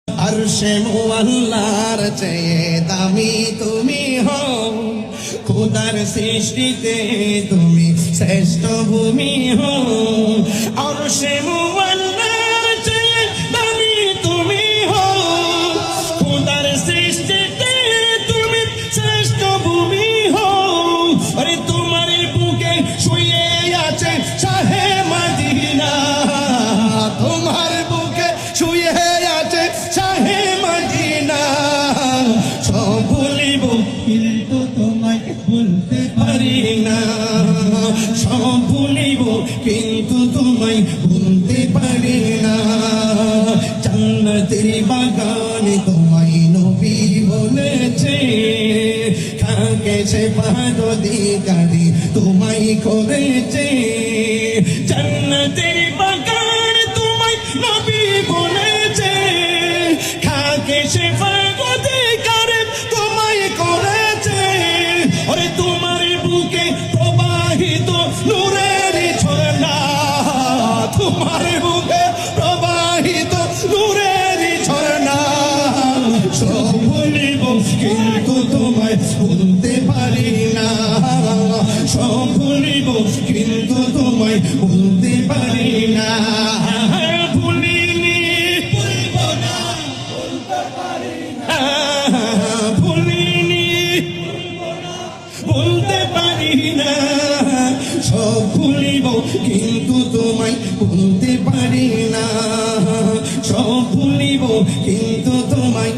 আরশে মুআল্লার চেয়ে দামি তুমি হও, খোদার সৃষ্টিতে তুমি শ্রেষ্ঠ ভূমি হও। আরশে মুআল্লার চেয়ে দামি তুমি হও, খোদার সৃষ্টিতে তুমি শ্রেষ্ঠ ভূমি হও। আরে তোমার বুকে শুয়ে আছে শাহে মদিনা, তোমার বুকে শুয়ে আছে শাহে মদিনা। সব ভুলিব কিন্তু তোমায় বলতে পারি না, সব ভুলিব কিন্তু তোমায় বলতে পারি না। জান্নাতের বাগানে তোমায় নবী বলেছে, কাকে সে পাদধিকারী তোমায় করেছে। জান্নাতের বাগান তোমায় নবী বলেছে, কাকে সে পাদধিকারী তোমায় করেছে। ওরে তোমার বুকে প্রবাহিত নূরের ঝর্ণা, তোমার বুকে প্রবাহিত নূরের ঝর্ণা। সব ভুলিব কিন্তু তোমায় বলতে পারি না, সব ভুলিব কিন্তু তোমায় বলতে পারি না। ভুলিনি ভুলব না, বলতে পারি না, ভুলিনি বলতে পারি না। সব ভুলিব কিন্তু তোমায় বলতে পারি না, সব ভুলিব কিন্তু তোমায়